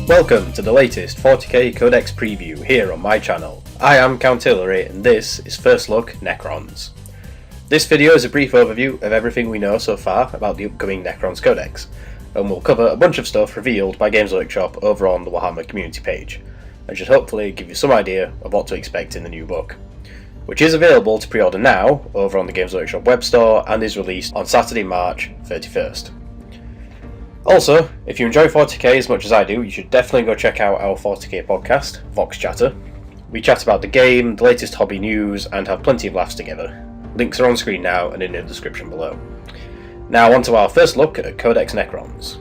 Welcome to the latest 40k Codex preview here on my channel. I am Count Hillary and this is First Look Necrons. This video is a brief overview of everything we know so far about the upcoming Necrons Codex, and we'll cover a bunch of stuff revealed by Games Workshop over on the Warhammer community page, and should hopefully give you some idea of what to expect in the new book, which is available to pre-order now over on the Games Workshop web store and is released on Saturday, March 31st. Also, if you enjoy 40k as much as I do, you should definitely go check out our 40k podcast, Vox Chatter. We chat about the game, the latest hobby news, and have plenty of laughs together. Links are on screen now and in the description below. Now on to our first look at Codex Necrons.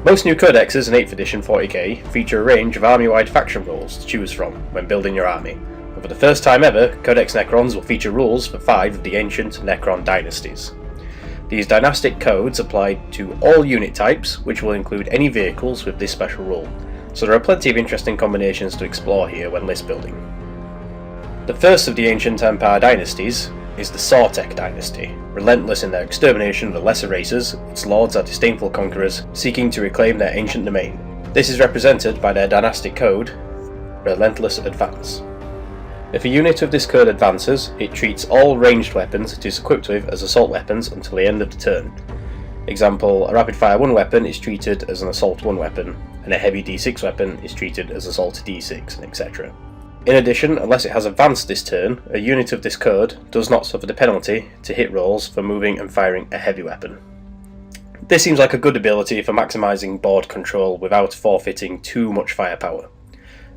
Most new codexes in 8th edition 40k feature a range of army-wide faction rules to choose from when building your army. And for the first time ever, Codex Necrons will feature rules for 5 of the ancient Necron Dynasties. These Dynastic codes apply to all unit types, which will include any vehicles with this special rule, so there are plenty of interesting combinations to explore here when list building. The first of the ancient Empire dynasties is the Sortek dynasty. Relentless in their extermination of the lesser races, its lords are disdainful conquerors seeking to reclaim their ancient domain. This is represented by their Dynastic code, Relentless Advance. If a unit of this code advances, it treats all ranged weapons it is equipped with as assault weapons until the end of the turn. Example, a rapid fire 1 weapon is treated as an assault 1 weapon, and a heavy D6 weapon is treated as assault D6, etc. In addition, unless it has advanced this turn, a unit of this code does not suffer the penalty to hit rolls for moving and firing a heavy weapon. This seems like a good ability for maximising board control without forfeiting too much firepower.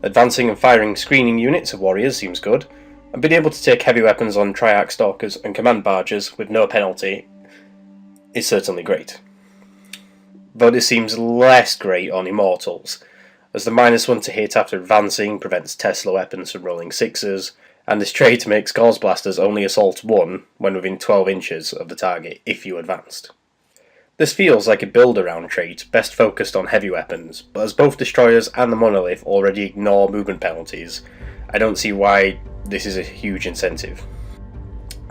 Advancing and firing screening units of warriors seems good, and being able to take heavy weapons on Triarch Stalkers and Command Barges with no penalty is certainly great. Though this seems less great on Immortals, as the -1 to hit after advancing prevents Tesla weapons from rolling 6s, and this trait makes Gauss Blasters only assault 1 when within 12 inches of the target if you advanced. This feels like a build-around trait best focused on heavy weapons, but as both Destroyers and the Monolith already ignore movement penalties, I don't see why this is a huge incentive.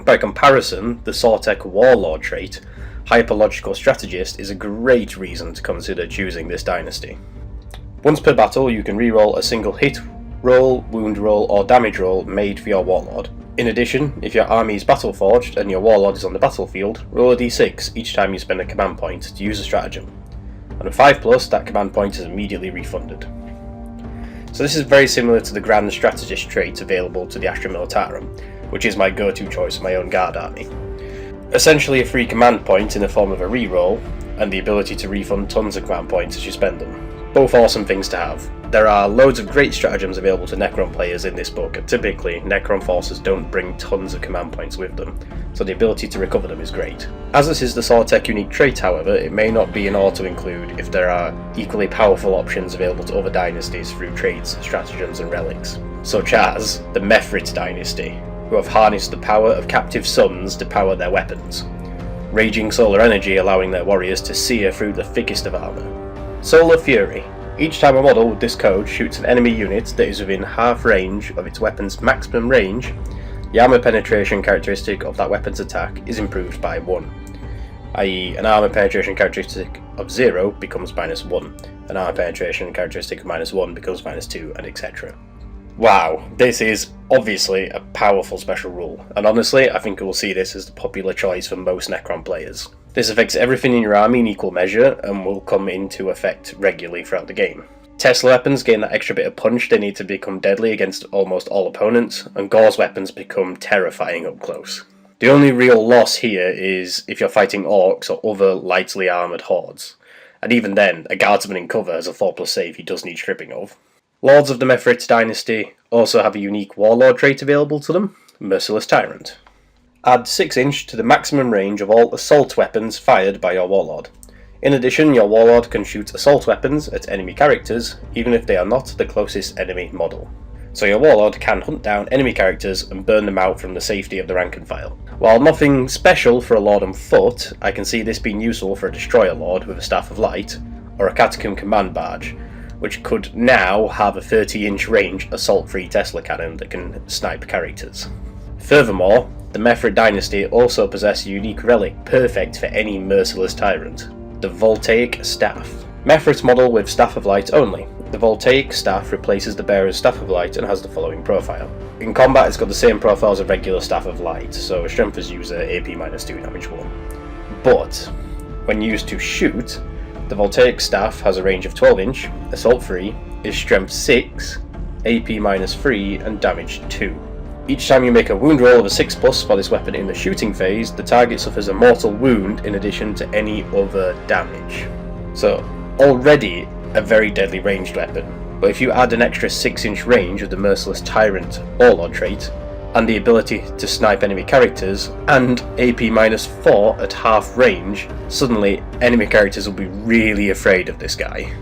By comparison, the Sortek Warlord trait, Hyperlogical Strategist, is a great reason to consider choosing this dynasty. Once per battle, you can reroll a single hit roll, wound roll, or damage roll made for your Warlord. In addition, if your army is battle-forged and your Warlord is on the battlefield, roll a d6 each time you spend a command point to use a stratagem. On a 5+, that command point is immediately refunded. So this is very similar to the Grand Strategist trait available to the Astra Militarum, which is my go-to choice for my own guard army. Essentially a free command point in the form of a reroll, and the ability to refund tons of command points as you spend them. Both awesome things to have. There are loads of great stratagems available to Necron players in this book, and typically Necron forces don't bring tons of command points with them, so the ability to recover them is great. As this is the Sortek unique trait, however, it may not be an auto-include if there are equally powerful options available to other dynasties through traits, stratagems and relics, such as the Mefrit dynasty, who have harnessed the power of captive suns to power their weapons, raging solar energy allowing their warriors to sear through the thickest of armour. Solar Fury. Each time a model with this code shoots an enemy unit that is within half range of its weapon's maximum range, the armor penetration characteristic of that weapon's attack is improved by 1, i.e. an armor penetration characteristic of 0 becomes -1, an armor penetration characteristic of -1 becomes -2, and etc. Wow, this is obviously a powerful special rule, and honestly I think we'll see this as the popular choice for most Necron players. This affects everything in your army in equal measure and will come into effect regularly throughout the game. Tesla weapons gain that extra bit of punch they need to become deadly against almost all opponents, and Gauss weapons become terrifying up close. The only real loss here is if you're fighting orcs or other lightly armoured hordes, and even then, a guardsman in cover has a 4+ save he does need stripping of. Lords of the Mefrit dynasty also have a unique Warlord trait available to them, Merciless Tyrant. Add 6 inch to the maximum range of all assault weapons fired by your Warlord. In addition, your Warlord can shoot assault weapons at enemy characters, even if they are not the closest enemy model. So your Warlord can hunt down enemy characters and burn them out from the safety of the rank and file. While nothing special for a Lord on foot, I can see this being useful for a Destroyer Lord with a Staff of Light, or a Catacomb Command Barge, which could now have a 30-inch range assault-free Tesla cannon that can snipe characters. Furthermore, The Nephrectomy Dynasty also possess a unique relic perfect for any merciless tyrant, the Voltaic Staff. Nephrec's model with Staff of Light only. The Voltaic Staff replaces the bearer's Staff of Light and has the following profile. In combat it's got the same profile as a regular Staff of Light, so strength as user, AP-2, damage 1. But, when used to shoot, the Voltaic Staff has a range of 12 inch, assault 3, is strength 6, AP-3 and damage 2. Each time you make a wound roll of a 6+ for this weapon in the shooting phase, the target suffers a mortal wound in addition to any other damage. So, already a very deadly ranged weapon, but if you add an extra 6-inch range of the Merciless Tyrant Warlord trait, and the ability to snipe enemy characters, and AP-4 at half range, suddenly enemy characters will be really afraid of this guy.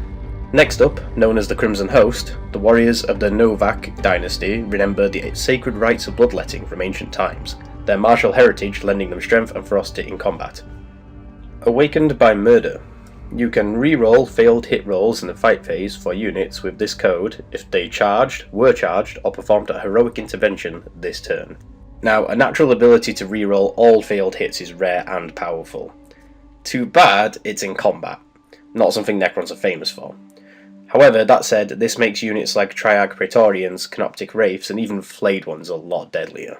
Next up, known as the Crimson Host, the warriors of the Novak Dynasty remember the sacred rites of bloodletting from ancient times, their martial heritage lending them strength and ferocity in combat. Awakened by Murder. You can re-roll failed hit rolls in the fight phase for units with this code if they charged, were charged, or performed a heroic intervention this turn. Now, a natural ability to re-roll all failed hits is rare and powerful. Too bad it's in combat, not something Necrons are famous for. However, that said, this makes units like Triarch Praetorians, Canoptic Wraiths, and even Flayed ones a lot deadlier.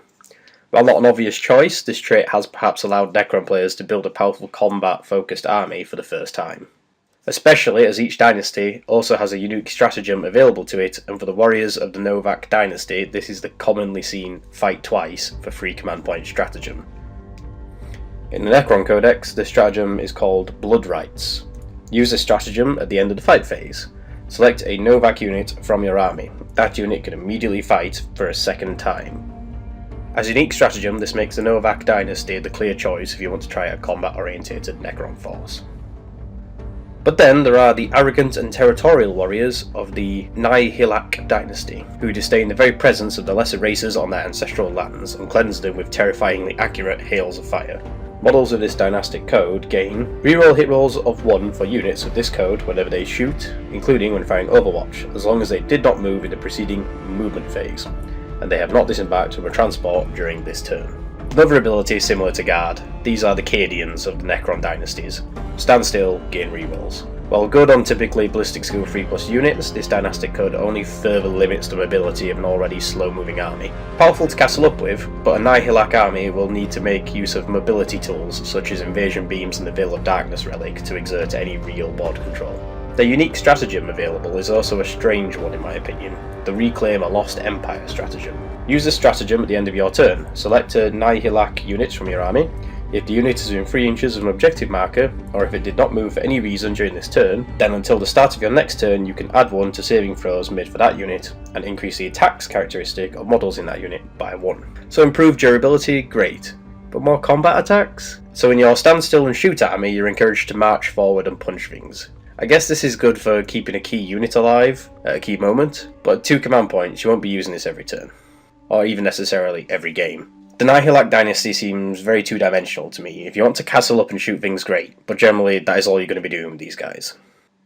While not an obvious choice, this trait has perhaps allowed Necron players to build a powerful combat-focused army for the first time. Especially as each dynasty also has a unique stratagem available to it, and for the warriors of the Novak Dynasty, this is the commonly seen fight twice for free command point stratagem. In the Necrons Codex, this stratagem is called Blood Rites. Use this stratagem at the end of the fight phase. Select a Novak unit from your army. That unit can immediately fight for a second time. As a unique stratagem, this makes the Novak Dynasty the clear choice if you want to try a combat-orientated Necron force. But then there are the arrogant and territorial warriors of the Nihilak Dynasty, who disdain the very presence of the lesser races on their ancestral lands and cleanse them with terrifyingly accurate hails of fire. Models of this Dynastic code gain reroll hit rolls of 1 for units with this code whenever they shoot, including when firing Overwatch, as long as they did not move in the preceding movement phase, and they have not disembarked from a transport during this turn. Another ability similar to Guard, these are the Cadians of the Necron Dynasties. Stand still, gain rerolls. While good on typically Ballistic Skill 3+ units, this Dynastic code only further limits the mobility of an already slow-moving army. Powerful to castle up with, but a Nihilak army will need to make use of mobility tools such as Invasion Beams and the Veil of Darkness relic to exert any real board control. The unique stratagem available is also a strange one in my opinion, the Reclaim a Lost Empire stratagem. Use this stratagem at the end of your turn. Select a Nihilak unit from your army. If the unit is within 3 inches of an objective marker, or if it did not move for any reason during this turn, then until the start of your next turn you can add 1 to saving throws made for that unit, and increase the attacks characteristic of models in that unit by 1. So improved durability, great. But more combat attacks? So in your stand still and shoot army you're encouraged to march forward and punch things. I guess this is good for keeping a key unit alive at a key moment, but at 2 command points you won't be using this every turn. Or even necessarily every game. The Nihilak Dynasty seems very two-dimensional to me. If you want to castle up and shoot things, great, but generally that is all you're going to be doing with these guys.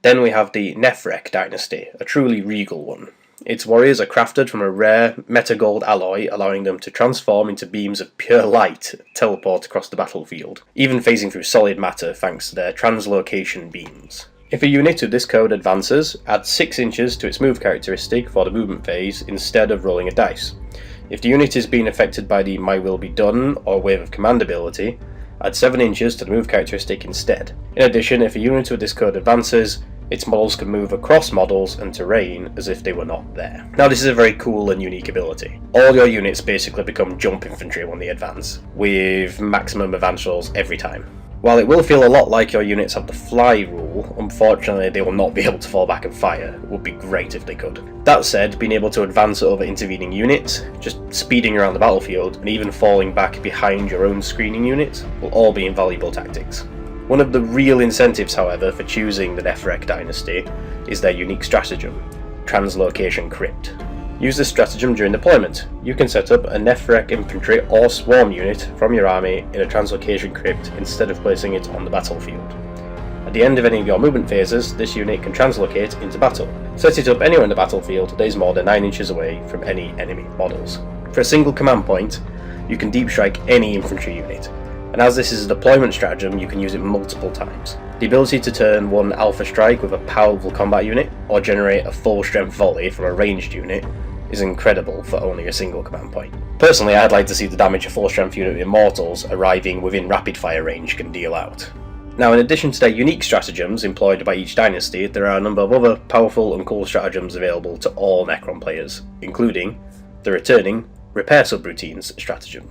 Then we have the Nephrec Dynasty, a truly regal one. Its warriors are crafted from a rare metagold alloy, allowing them to transform into beams of pure light, teleport across the battlefield, even phasing through solid matter thanks to their translocation beams. If a unit with this code advances, add 6 inches to its move characteristic for the movement phase instead of rolling a dice. If the unit is being affected by the My Will Be Done or Wave of Command ability, add 7 inches to the move characteristic instead. In addition, if a unit with this code advances, its models can move across models and terrain as if they were not there. Now this is a very cool and unique ability. All your units basically become jump infantry when they advance, with maximum advance rolls every time. While it will feel a lot like your units have the fly rule, unfortunately they will not be able to fall back and fire. It would be great if they could. That said, being able to advance over intervening units, just speeding around the battlefield, and even falling back behind your own screening units will all be invaluable tactics. One of the real incentives, however, for choosing the Nephrec Dynasty is their unique stratagem, Translocation Crypt. Use this stratagem during deployment. You can set up a Nephrec infantry or swarm unit from your army in a translocation crypt instead of placing it on the battlefield. At the end of any of your movement phases, this unit can translocate into battle. Set it up anywhere in the battlefield that is more than 9 inches away from any enemy models. For a single command point, you can deep strike any infantry unit, and as this is a deployment stratagem, you can use it multiple times. The ability to turn one alpha strike with a powerful combat unit, or generate a full strength volley from a ranged unit, is incredible for only a single command point. Personally, I'd like to see the damage a full strength unit with Immortals arriving within rapid fire range can deal out. Now, in addition to their unique stratagems employed by each dynasty, there are a number of other powerful and cool stratagems available to all Necron players, including the returning Repair Subroutines stratagem.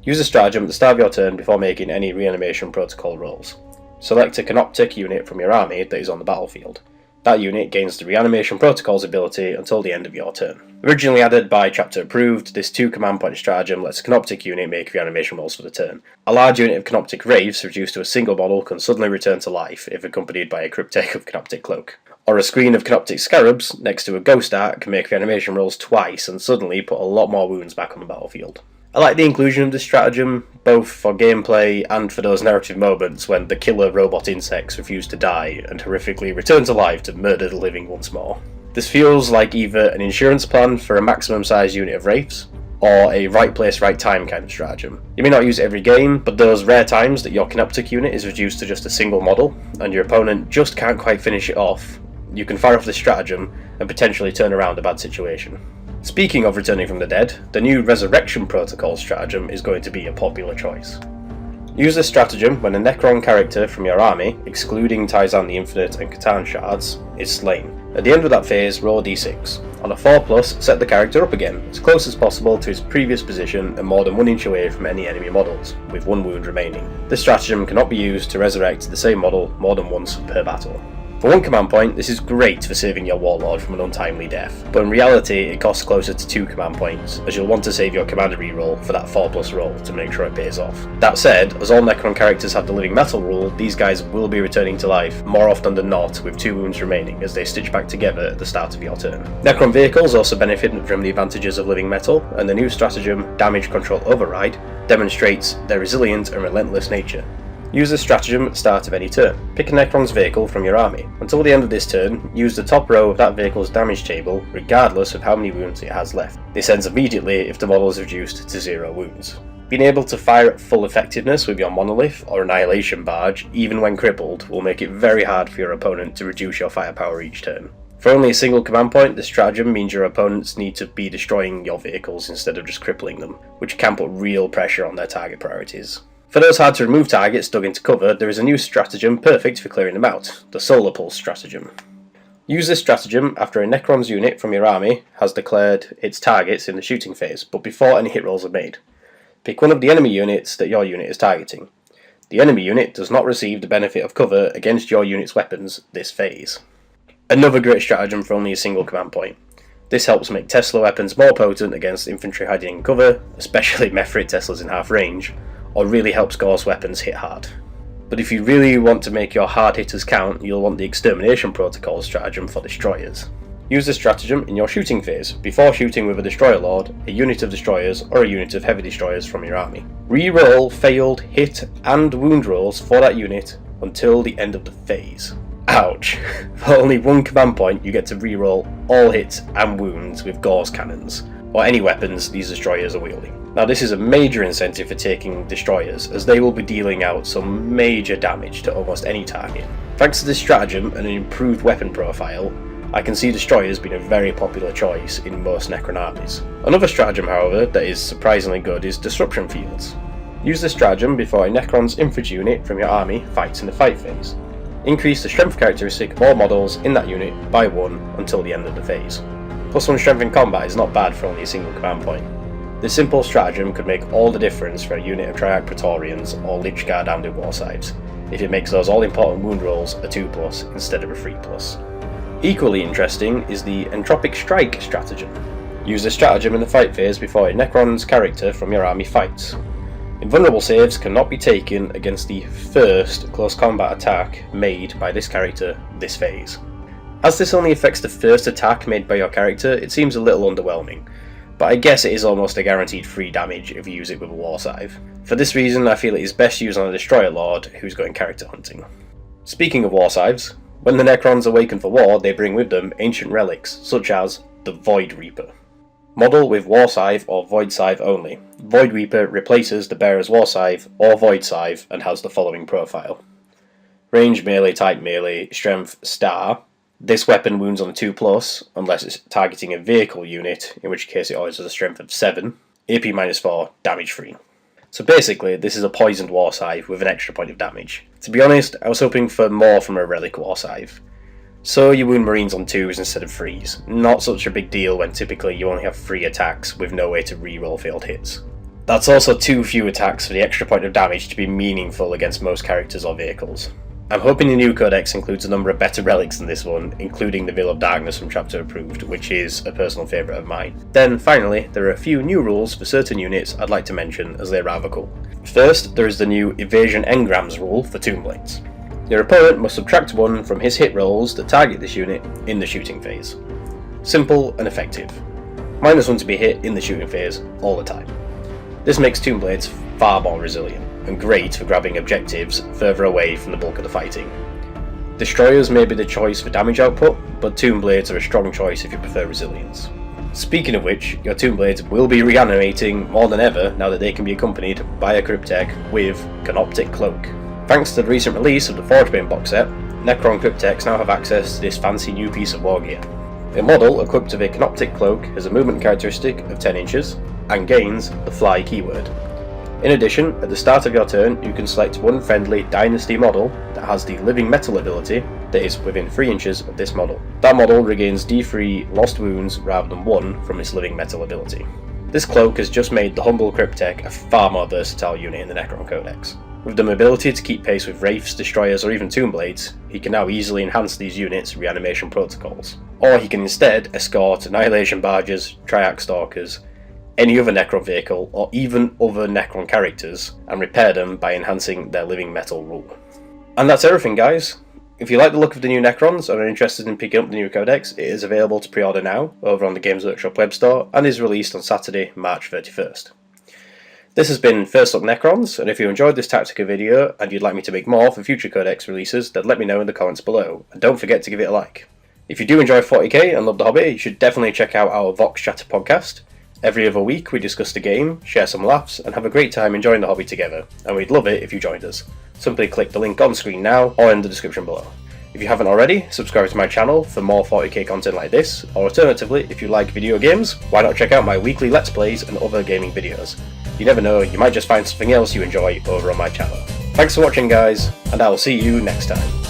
Use a stratagem at the start of your turn before making any reanimation protocol rolls. Select a Canoptek unit from your army that is on the battlefield. That unit gains the Reanimation Protocol's ability until the end of your turn. Originally added by Chapter Approved, this 2 command point stratagem lets a Canoptek unit make reanimation rolls for the turn. A large unit of Canoptek Wraiths reduced to a single model can suddenly return to life if accompanied by a Cryptek of Canoptek Cloak. Or a screen of Canoptek Scarabs next to a Ghost Art can make reanimation rolls twice and suddenly put a lot more wounds back on the battlefield. I like the inclusion of this stratagem, both for gameplay and for those narrative moments when the killer robot insects refuse to die and horrifically return to life to murder the living once more. This feels like either an insurance plan for a maximum size unit of Wraiths, or a right place, right time kind of stratagem. You may not use it every game, but those rare times that your Canoptek unit is reduced to just a single model, and your opponent just can't quite finish it off, you can fire off this stratagem and potentially turn around a bad situation. Speaking of returning from the dead, the new Resurrection Protocol stratagem is going to be a popular choice. Use this stratagem when a Necron character from your army, excluding Taizan the Infinite and Catan shards, is slain. At the end of that phase, roll a d6. On a 4+, set the character up again, as close as possible to his previous position and more than 1 inch away from any enemy models, with 1 wound remaining. This stratagem cannot be used to resurrect the same model more than once per battle. For 1 command point, this is great for saving your Warlord from an untimely death, but in reality it costs closer to 2 command points, as you'll want to save your commander reroll for that 4+ roll to make sure it pays off. That said, as all Necron characters have the Living Metal rule, these guys will be returning to life more often than not with 2 wounds remaining as they stitch back together at the start of your turn. Necron vehicles also benefit from the advantages of Living Metal, and the new stratagem, Damage Control Override, demonstrates their resilient and relentless nature. Use this stratagem at the start of any turn. Pick a Necron's vehicle from your army. Until the end of this turn, use the top row of that vehicle's damage table, regardless of how many wounds it has left. This ends immediately if the model is reduced to 0 wounds. Being able to fire at full effectiveness with your Monolith or Annihilation Barge, even when crippled, will make it very hard for your opponent to reduce your firepower each turn. For only a single command point, this stratagem means your opponents need to be destroying your vehicles instead of just crippling them, which can put real pressure on their target priorities. For those hard to remove targets dug into cover, there is a new stratagem perfect for clearing them out, the Solar Pulse stratagem. Use this stratagem after a Necron's unit from your army has declared its targets in the shooting phase, but before any hit rolls are made. Pick one of the enemy units that your unit is targeting. The enemy unit does not receive the benefit of cover against your unit's weapons this phase. Another great stratagem for only a single command point. This helps make Tesla weapons more potent against infantry hiding in cover, especially Mephrit Teslas in half range, or really helps Gauss weapons hit hard. But if you really want to make your hard hitters count, you'll want the Extermination Protocol stratagem for destroyers. Use this stratagem in your shooting phase, before shooting with a Destroyer Lord, a unit of destroyers, or a unit of heavy destroyers from your army. Re-roll failed hit and wound rolls for that unit until the end of the phase. Ouch! For only 1 command point, you get to re-roll all hits and wounds with Gauss cannons, or any weapons these destroyers are wielding. Now this is a major incentive for taking destroyers, as they will be dealing out some major damage to almost any target. Thanks to this stratagem and an improved weapon profile, I can see destroyers being a very popular choice in most Necron armies. Another stratagem, however, that is surprisingly good is Disruption Fields. Use this stratagem before a Necron's infantry unit from your army fights in the fight phase. Increase the strength characteristic of all models in that unit by 1 until the end of the phase. +1 strength in combat is not bad for only a single command point. This simple stratagem could make all the difference for a unit of Triarch Praetorians or Lichguard Armed with Warsives, if it makes those all-important wound rolls a 2+ instead of a 3+. Equally interesting is the Entropic Strike stratagem. Use this stratagem in the fight phase before a Necron's character from your army fights. Invulnerable saves cannot be taken against the first close combat attack made by this character this phase. As this only affects the first attack made by your character, it seems a little underwhelming, but I guess it is almost a guaranteed free damage if you use it with a War Scythe. For this reason, I feel it is best used on a Destroyer Lord who's going character hunting. Speaking of War Scythes, when the Necrons awaken for war, they bring with them ancient relics, such as the Void Reaper. Model with War Scythe or Void Scythe only. Void Reaper replaces the bearer's War Scythe or Void Scythe and has the following profile. Range melee type melee, strength star. This weapon wounds on a 2+, unless it's targeting a vehicle unit, in which case it always has a strength of 7, AP -4, damage free. So basically, this is a poisoned War Scythe with an extra point of damage. To be honest, I was hoping for more from a Relic War Scythe. So you wound Marines on 2s instead of 3s. Not such a big deal when typically you only have 3 attacks with no way to reroll failed hits. That's also too few attacks for the extra point of damage to be meaningful against most characters or vehicles. I'm hoping the new codex includes a number of better relics than this one, including the Veil of Darkness from Chapter Approved, which is a personal favourite of mine. Then finally, there are a few new rules for certain units I'd like to mention as they're rather cool. First, there is the new Evasion Engrams rule for Tomb Blades. Your opponent must subtract 1 from his hit rolls that target this unit in the shooting phase. Simple and effective. -1 to be hit in the shooting phase all the time. This makes Tomb Blades far more resilient, and great for grabbing objectives further away from the bulk of the fighting. Destroyers may be the choice for damage output, but Tomb Blades are a strong choice if you prefer resilience. Speaking of which, your Tomb Blades will be reanimating more than ever now that they can be accompanied by a Cryptek with Canoptic Cloak. Thanks to the recent release of the Forgebane box set, Necron Crypteks now have access to this fancy new piece of war gear. A model equipped with a Canoptic Cloak has a movement characteristic of 10 inches and gains the Fly keyword. In addition, at the start of your turn, you can select one friendly Dynasty model that has the Living Metal ability that is within 3 inches of this model. That model regains D3 lost wounds rather than 1 from its Living Metal ability. This cloak has just made the Humble Cryptek a far more versatile unit in the Necron Codex. With the mobility to keep pace with Wraiths, Destroyers or even Tomb Blades, he can now easily enhance these units' reanimation protocols. Or he can instead escort Annihilation Barges, Triarch Stalkers, any other Necron vehicle, or even other Necron characters, and repair them by enhancing their Living Metal rule. And that's everything, guys. If you like the look of the new Necrons and are interested in picking up the new codex, it is available to pre-order now over on the Games Workshop web store and is released on Saturday, March 31st. This has been First Look Necrons, and if you enjoyed this tactical video and you'd like me to make more for future codex releases, then let me know in the comments below, and don't forget to give it a like. If you do enjoy 40k and love the hobby, you should definitely check out our Vox Chatter podcast. Every other week we discuss the game, share some laughs, and have a great time enjoying the hobby together, and we'd love it if you joined us. Simply click the link on screen now or in the description below. If you haven't already, subscribe to my channel for more 40k content like this, or alternatively, if you like video games, why not check out my weekly Let's Plays and other gaming videos. You never know, you might just find something else you enjoy over on my channel. Thanks for watching, guys, and I will see you next time.